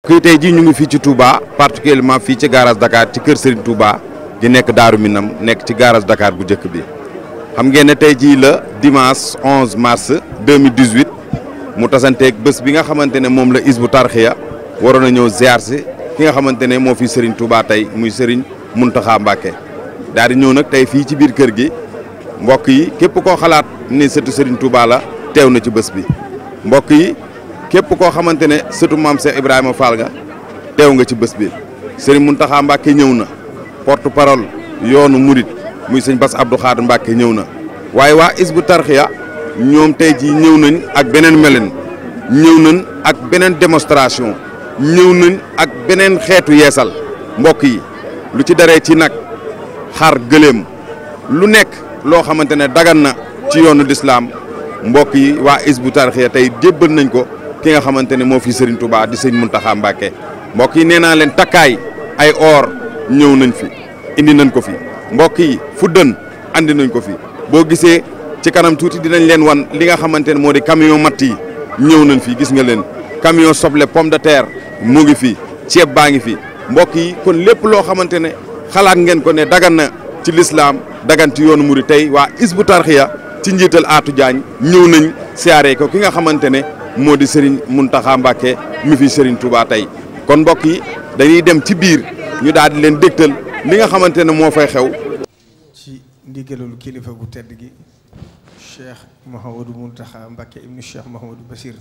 mbokk yi tey jii ñu ngi fii ci Touba particulièrement fii ci garage Dakar ci kër Serigne Touba gi nekk Daaru Minam nekk ci garage Dakar bu njëkk bi xam ngeen ne tey jii la dimanche 11 mars 2018 mu tasanteeg bés bi nga xamante ne moom la Hizbut Tarqiyyah waroon a ñëw ziar si ki nga xamante ne moo fi Serigne Touba tey muy Serigne Mountakha Mbacké daal di ñëw nag tey fii ci biir kër gi mbokk yi képp koo xalaat ni sëtu Serigne Touba la teew na ci bés bi mbokk yi képp koo xamante ne sëtu maam Cheikh Ibrahima Fall nga teew nga ci bés bi Serigne Mountakha Mbacké ñëw na porte parole yoonu Murit muy sëñ Bass Abdou Khadre Mbacké ñëw na waaye waa Hizbut Tarqiyyah ñoom tey jii ñëw nañ ak beneen melen ñëw nañ ak beneen démonstration ñëw nañ ak beneen xeetu yeesal mbokk yi lu ci daree ci nag xar gëléem lu nekk loo xamante ne dagan na ci yoonu lislaam mbokk yi waa Hizbut Tarqiyyah tey jébbal nañ ko ki nga xamante ne moo fi Serigne Touba di sëñ Mountakha Mbacké mbokk yi nee naa leen takkaay ay or ñëw nañ fi indi nañ ko fi mbokk yi fuddën andi nañ ko fi boo gisee ci kanam tuuti dinañ leen wan li nga xamante ne moo di camion matt yi ñëw nañ fi gis nga leen camion soble pomme de terre mu ngi fi ceeb baa ngi fi mbokk yi kon lépp loo xamante ne xalaat ngeen ko ne dagan na ci lislaam dagan ci yoonu Murid tey waa Hizbut Tarqiyyah ci njiital Atou Diagne ñëw nañ siyaare ko ki nga xamante ne moo di Serigne Mountakha Mbacké mi fi Serigne Touba tey kon mbokk yi dañuy dem ci biir ñu daal di leen dégtal li nga xamante ne moo fay xew. ci ndigalul kilifa gu tedd gi Cheikh Mouhamadou Mountakha Mbacké ibnu Cheikh Mouhamadou Bassir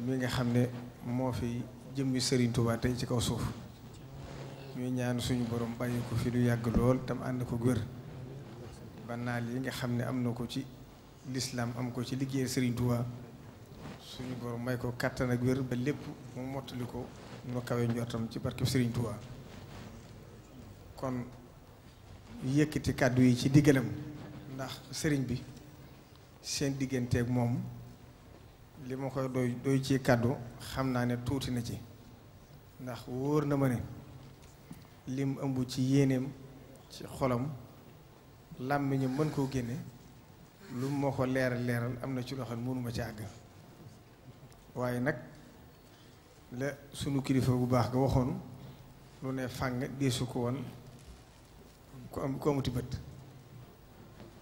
mi nga xam ne moo fi jëmmi Serigne Touba tey ci kaw suuf ñuy ñaan suñu borom bàyyi ko fi lu yàgg lool tam ànd ko wér ba naal yi nga xam ne am na ko ci lislaam am ko ci liggéey Serigne Touba suñu borom may ko kàttan ak wér ba lépp mu mottali ko nu kawe njortam ci barkeb Serigne Touba kon yëkkati kàddu yi ci diggalam ndax sëriñ bi seen digganteeg moom li ma koy doy ci kàddu xam naa ne tuuti na ci ndax wóor na ma ne lim ëmb ci yéeneem ci xolam làmmiñu mën koo génne lu moo ko leeral am na ci loo xam ne mënuma ci àgg waaye nag la sunu kilifa bu baax ga waxoon lu ne fàng deesu ko woon ku amuti bët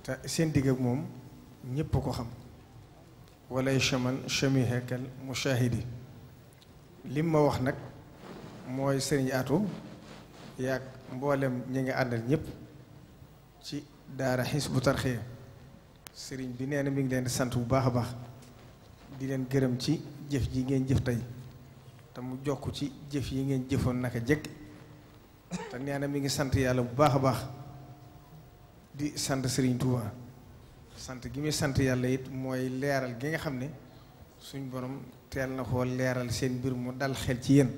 te seen digg ak moom ñépp a ko xam walay chaman chamihekal mushahidi lim ma wax nag mooy sëriñ Atou yaag mboolem ñi nga àndal ñëpp ci daara Hizbut Tarqiyyah sëriñ bi nee na mi ngi leen di sant bu baax a baax di leen gërëm ci jëf ji ngeen jëf tey te mu jokk ci jëf yi ngeen jëfoon naka jekk te nee na mi ngi sant yàlla bu baax a baax di sant Serigne Touba sant gi muy sant yàlla it mooy leeral gi nga xam ne suñ borom teel na koo leeral seen mbir mu dal xel ci yéen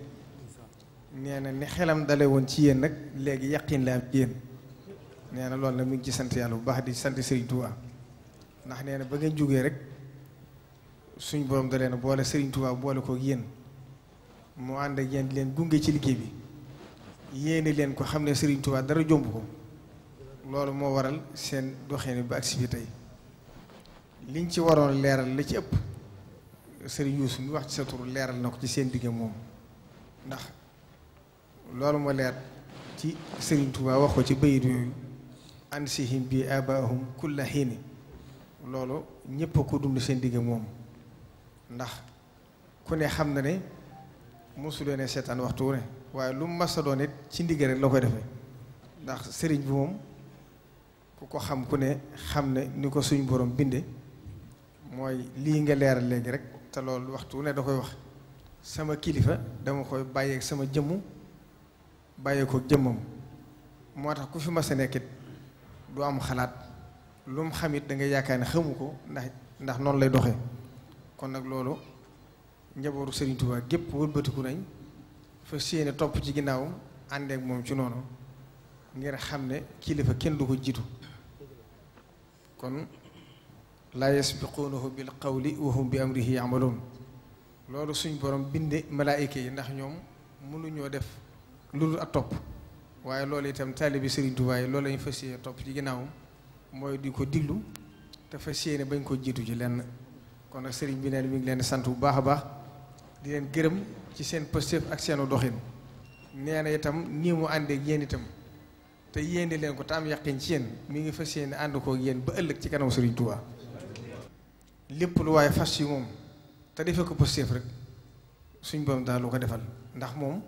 nee na ni xelam dale woon ci yéen nag léegi yaqin la am ci yéen nee na loolu nag mi ngi ci sant yàlla bu baax di sant Serigne Touba ndax nee na ba ngeen jógee rek suñ borom da leen boole Serigne Touba boole ko yéen mu ànd ak yéen di leen gunge ci liggéey bi yéene leen ko xam ne Serigne Touba dara jomb ko loolu moo waral seen doxin ba agsi bi tey liñ ci waroon leeral la ci ëpp Serigne Youssou mi wax ci sa tur leeral na ko ci seen digge moom ndax loolu moo leer ci Serigne Touba wax ko ci bayit yooyu ansihim bi abaahum kulla xiini loolu ñépp a ko dund seen digge moom ndax ku ne xam na ne mosulee ne seetaan waxtu wu ne waaye lu mu masa doon it ci ndigg rek la koy defee ndax sëriñ bi moom ku ko xam ku ne xam ne ni ko suñ borom binde mooy lii nga leeral léegi rek te loolu waxtu wu ne da koy wax sama kilifa dama koy bàyyeeg sama jëmmu bàyyee ko jëmmam moo tax ku fi mas a nekkit du am xalaat lu mu xamit da nga yaakaar ne xamu ko ndax noonu lay doxee kon nag loolu njabootu Serigne Touba gépp wëlbatiku nañ fa séene topp ci ginnaawam àndeek moom ci noonu ngir xam ne kilifa kenn du ko jiitu kon laa yasbiquunahu bil qawli wa hum bi amrihi ya'maluun loolu suñ borom binde malaayika yi ndax ñoom mënuñoo def lu dul ak topp waaye loolu itam taalibi Serigne Touba yi loolu lañu fas yéene topp ci ginnaawam mooy di ko diglu te fas yéene bañ ko jiitu ci lenn kon nag Serigne bi neen mi ngi leen sant bu baax a baax di leen gërëm ci seen pëstéef ak seenu doxin. nee na itam nii mu àndeek yéen itam te yéene leen ko te am yaqin ci yéen mi ngi fas yéene ànd kook yéen ba ëllëg ci kanam Sëriñ Tuubaa. lépp lu waaye fas yi moom te defee ko pëstéef rek suñ borom daal lu ko defal ndax moom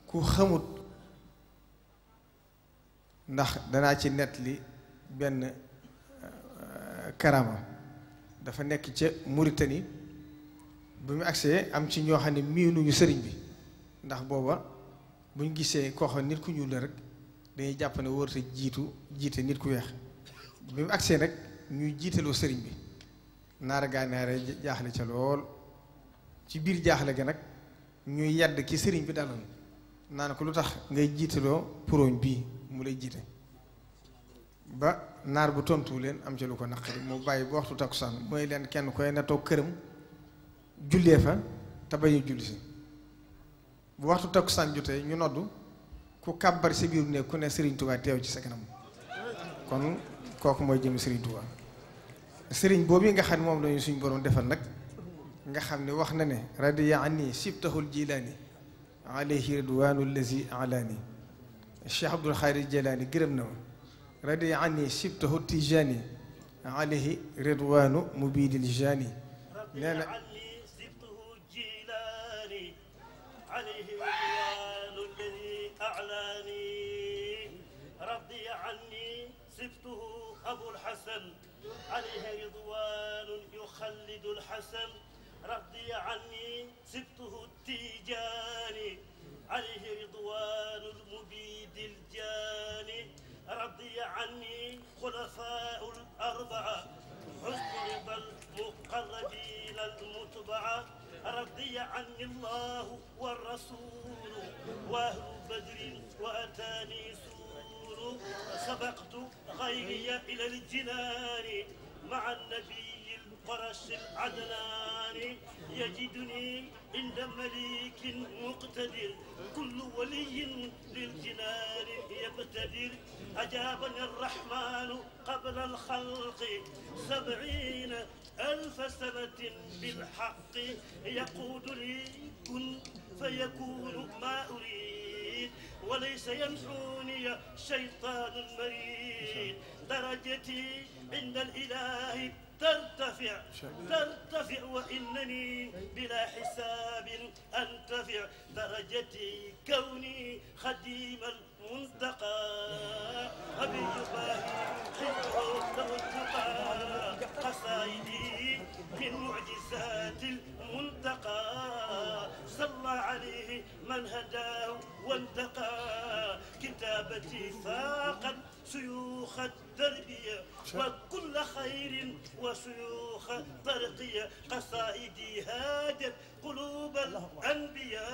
ku xamut, ndax danaa ci nett li benn karama dafa nekk ca Mauritanie bu mu agsee am ci ñoo xam ne miinuñu sëriñ bi ndax booba buñ gisee koo xam nit ku ñuul la rek dañuy jàpp ne wërta jiite nit ku weex. bi mu agsee rek ñuy jiitaloo sëriñ bi naara gànnaare jaaxle ca lool ci biir jaaxle ga nag ñuy yàdd ki sëriñ bi daloon naan ko lu tax ngay jiitaloo puroñ bii mu lay jiite ba naar bu tontu leen am ca lu ko naqari mu bàyyi ba waxtu takkusaan mooy leen kenn koy na toog këram jullee fa te bañu julli si bu waxtu takkusaan jotee ñu noddu ku kàbbar si biir ne ku ne Sëriñ Tuubaa teew ci sa kanam kon kooku mooy jëm Sëriñ Tuubaa. sëriñ boobu nga xam ne moom lañu suñ borom defal nag nga xam ne wax na ne radiya anni sibtahul jilaani alayhi ridwaanu allazi alaani Cheikh Abdul Xaadir Jilaani gërëm na ma radiya anni sibtahu tijaani alayhi ridwaanu mubiidil jaani nee na أبو الحسن عليه رضوان يخلد الحسن رضي عني سبته التيجاني عليه رضوان المبيد الجاني رضي عني خلفاء الأربعة حسن رضا المقربين المتبعة رضي عني الله والرسول وأهل بدر وأتاني سبقت غيري إلى الجنان مع النبي القرش العدنان يجدني عند مليك مقتدر كل ولي للجنان يقتدر أجابني الرحمن قبل الخلق 70,000 سنة بالحق يقود لي كن فيكون ما أريد وليس ينحوني شيطان مريد درجتي عند الإله ترتفع وإنني بلا حساب أنتفع درجتي كوني خديم المنتقى أبي باهي حفظه التقى قصائدي من معجزات المنتقى صلى عليه من هداه وانتقى كتابتي فاقت شيوخ التربية وكل خير وشيوخ ترقية قصائدي هاجت قلوب الأنبياء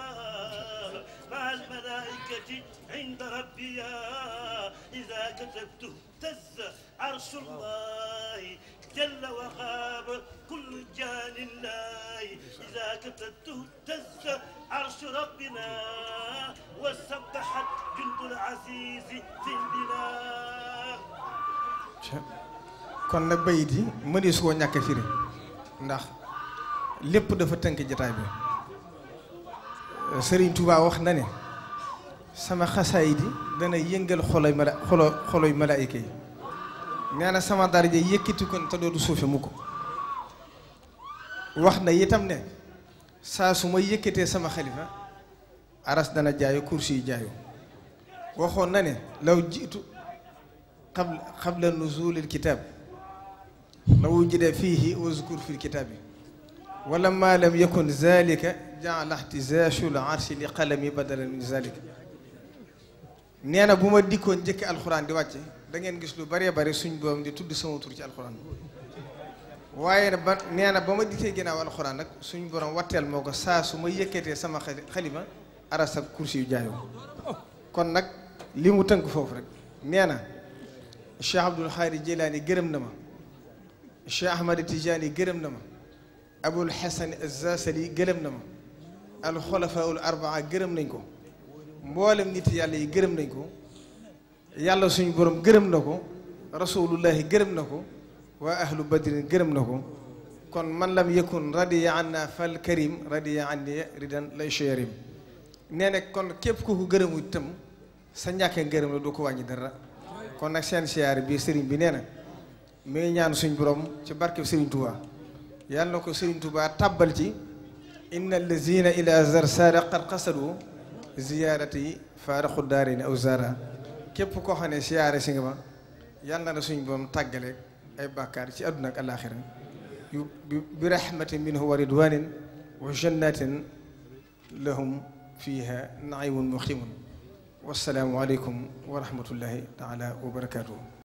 مع الملائكة عند ربي إذا كتبت اهتز عرش الله جل وغاب كل جان الله إذا كتبته اهتز عرش ربنا وسبحت جند العزيز في البلاد. kon nag bayit yi mënees koo ñàkk a firi ndax lépp dafa tënk jataay bi. Sëriñ Tuubaa wax na ne sama xasaayid yi dana yëngal xoloy malaayika yi nee na sama daraja yëkkati ko te dootu suufe mu ko wax na itam ne saa su ma yëkkatee sama xalifa aras dana jaayu kursi yi jaayu waxoon na ne law jiitu qabla nuzulil kitaab la wujida fiihi wa zukur fil kitaabi wala ma lam yakun zalika jaala ihtizaashul arshi li qalami badalan min zalika nee na bu ma dikkoon njëkk alxuraan di wàcce da ngeen gis lu bëree bëri suñ boom di tudd sama tur ci alxuraan waaye ba nee na ba ma dikkee ginnaaw alxuraan nag suñ borom watteel moo ko saa su ma yëkkatee sama xalima arasab kursi yu jaayoo kon nag li mu tënk foofu rek nee na Cheikh Abdul Xaadir Jilaani gërëm na ma Cheikh Ahmad Tijaani gërëm na ma Abul Hasan Az-Zasali gërëm na ma alxulafaul arbaa gërëm nañ ko mboolem nit yàlla yi gërëm nañ ko yàlla suñu borom gërëm na ko rasulullahi gërëm na ko waa ahlu badrin gërëm na ko kon man lam yakun radiya anna fal karim radiya anni ridan lay sharim nee na kon képp ku ko gërëmu itam sa ñàkkee ngërëm la du ko wàññi dara kon nag seen siyaare bi sëriñ bi nee na mi ngi ñaan suñ borom ci barkeb sëriñ Touba yàlla na ko sëriñ Touba tàbbal ci inna allazina ila zarsara qad qasadu ziyaarati faaraxu daarini aw zara képp koo xam ne siyaare si nga ma yàlla na suñ borom tàggale ay bàkkaar ci àdduna ak alaaxira bi rahmatin minhu wa ridwanin wa jannatin lahum fiha naimun muqimun wassalaamu aleykum wa rahmatullahi taala wa barakatuhu